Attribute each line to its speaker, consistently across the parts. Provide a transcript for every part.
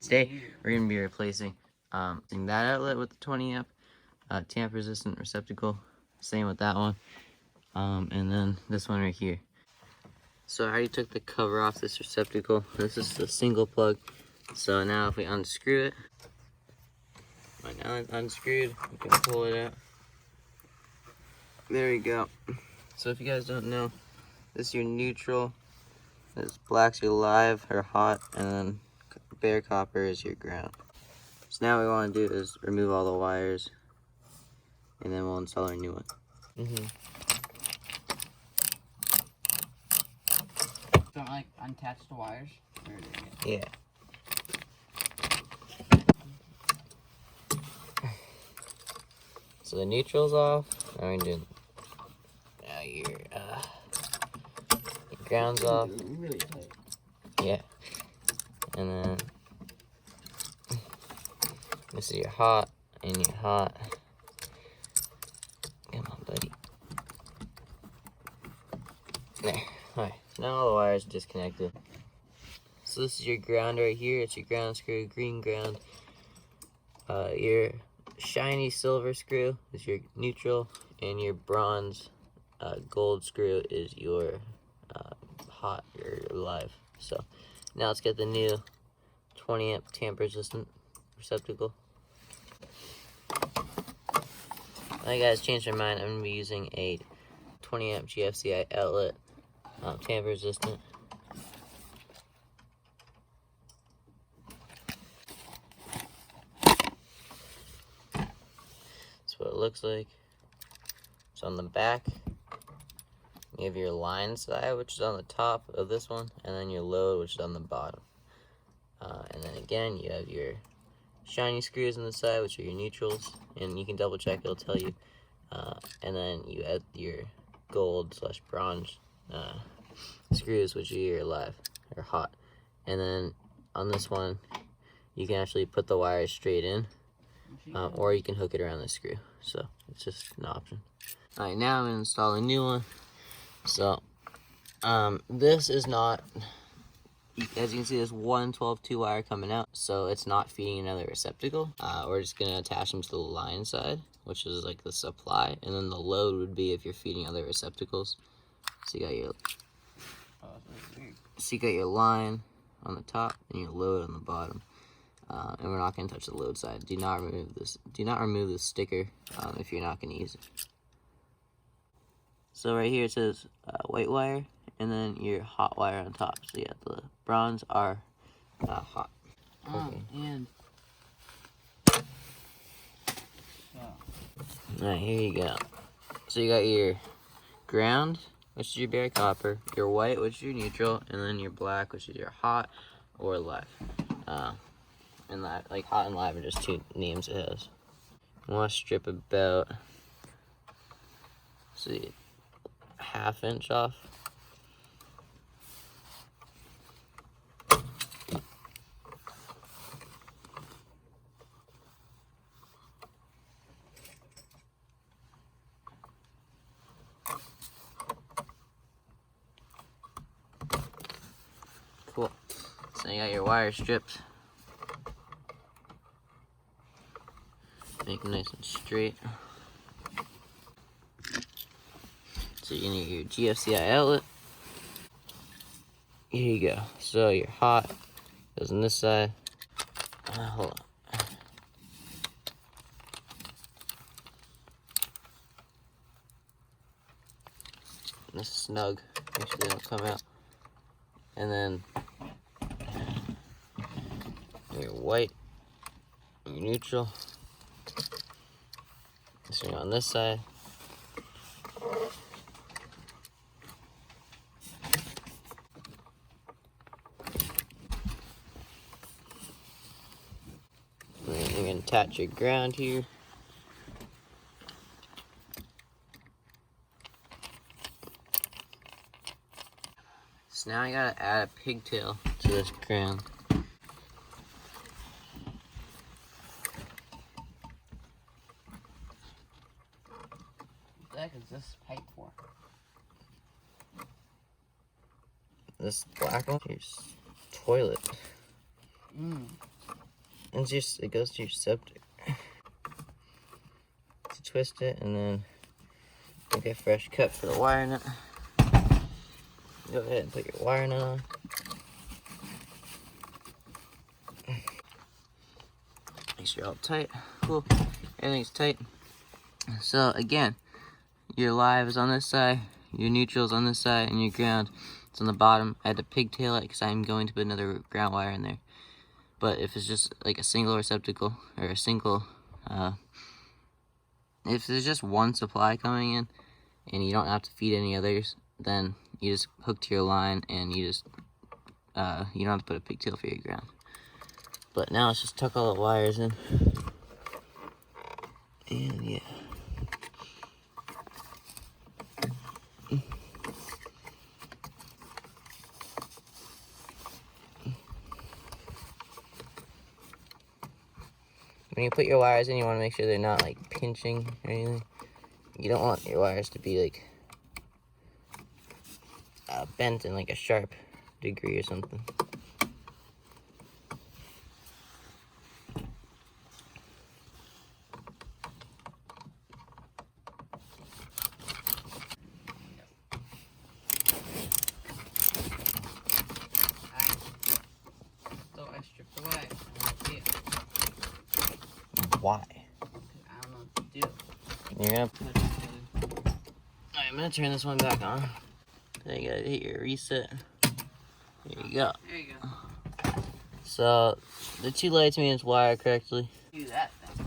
Speaker 1: Today we're going to be replacing that outlet with the 20 amp tamp resistant receptacle. Same with that one. And then this one right here. So I already took the cover off this receptacle. This is the single plug. So now if we unscrew it, right now it's unscrewed, we can pull it out. There you go. So if you guys don't know, this is your neutral. This black's your live or hot, and then bare copper is your ground. So now what we want to do is remove all the wires, and then we'll install our new one.
Speaker 2: Don't like unattach the wires?
Speaker 1: Yeah. So the neutral's off. Now we're doing your ground's off.
Speaker 2: Really tight.
Speaker 1: Yeah. And then this is your hot and your hot. Come on, buddy. There. Alright. Now all the wires are disconnected. So this is your ground right here. It's your ground screw, green ground. Your shiny silver screw is your neutral, and your bronze gold screw is your hot or live. So now let's get the new 20 amp tamper resistant receptacle. Now you guys changed my mind. I'm going to be using a 20 amp GFCI Outlet tamper resistant. That's what it looks like. So on the back, you have your line side, which is on the top of this one, and then your load, which is on the bottom. And then again, you have your shiny screws on the side, which are your neutrals, and you can double check, it'll tell you. And then you add your gold / bronze screws, which are your live or hot. And then on this one, you can actually put the wires straight in, or you can hook it around the screw. So it's just an option. All right, now I'm gonna install a new one. So this is not, as you can see, there's one 12-2 wire coming out, so it's not feeding another receptacle. We're just gonna attach them to the line side, which is like the supply, and then the load would be if you're feeding other receptacles. So you got your line on the top and your load on the bottom. And we're not gonna touch the load side. Do not remove this. Do not remove the sticker if you're not gonna use it. So right here it says white wire, and then your hot wire on top. So yeah, the bronze are hot.
Speaker 2: Okay. And
Speaker 1: Alright, here you go. So you got your ground, which is your bare copper, your white, which is your neutral, and then your black, which is your hot or live. And live, like hot and live are just two names it has. I want to strip about, see, 1/2 inch off. Cool. So you got your wire stripped. Make it nice and straight. So you need your GFCI outlet. Here you go. So your hot goes on this side. Hold on. This is snug. Make sure they don't come out. And then your white, your neutral. So you're on this side. And then you're gonna attach your ground here. So now I gotta add a pigtail to this ground.
Speaker 2: what the heck is this pipe for?
Speaker 1: This black one, here's toilet. it goes to your septic. So twist it and then make a fresh cut for the wire nut. Go ahead and put your wire nut on. Make sure you're all tight. Cool. Everything's tight. So again, your live is on this side, your neutral is on this side, and your ground is on the bottom. I had to pigtail it because I'm going to put another ground wire in there. But if it's just like a single receptacle or a single, if there's just one supply coming in and you don't have to feed any others, then you just hook to your line and you just, you don't have to put a pigtail for your ground. But now let's just tuck all the wires in. And yeah. When you put your wires in, you want to make sure they're not like pinching or anything. You don't want your wires to be like bent in like a sharp degree or something.
Speaker 2: So I stripped away.
Speaker 1: Why?
Speaker 2: I don't know what to do.
Speaker 1: You're gonna put it together. Alright, I'm gonna turn this one back on. Then you gotta hit your reset. There you go.
Speaker 2: There you go.
Speaker 1: So the two lights mean it's wired correctly.
Speaker 2: Do that thing.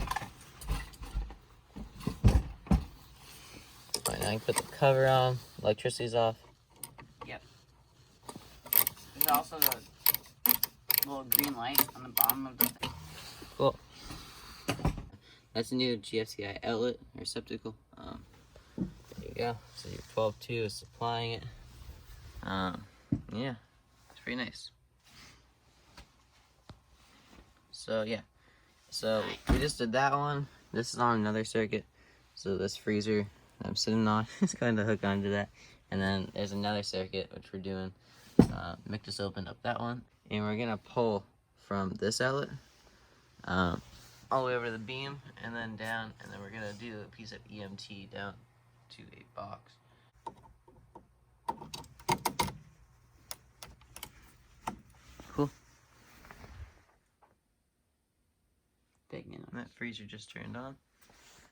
Speaker 1: Alright, now I can put the cover on. Electricity's off.
Speaker 2: Yep. There's also the little green light on the bottom of the thing.
Speaker 1: Cool. That's a new GFCI outlet receptacle. There you go. So your 12-2 is supplying it. Yeah, it's pretty nice. So yeah, so we just did that one. This is on another circuit. So this freezer I'm sitting on is going to hook onto that. And then there's another circuit which we're doing. Mick just opened up that one, and we're gonna pull from this outlet all the way over to the beam and then down, and then we're gonna do a piece of EMT down to a box. Cool.
Speaker 2: Big, you know.
Speaker 1: And that freezer just turned on.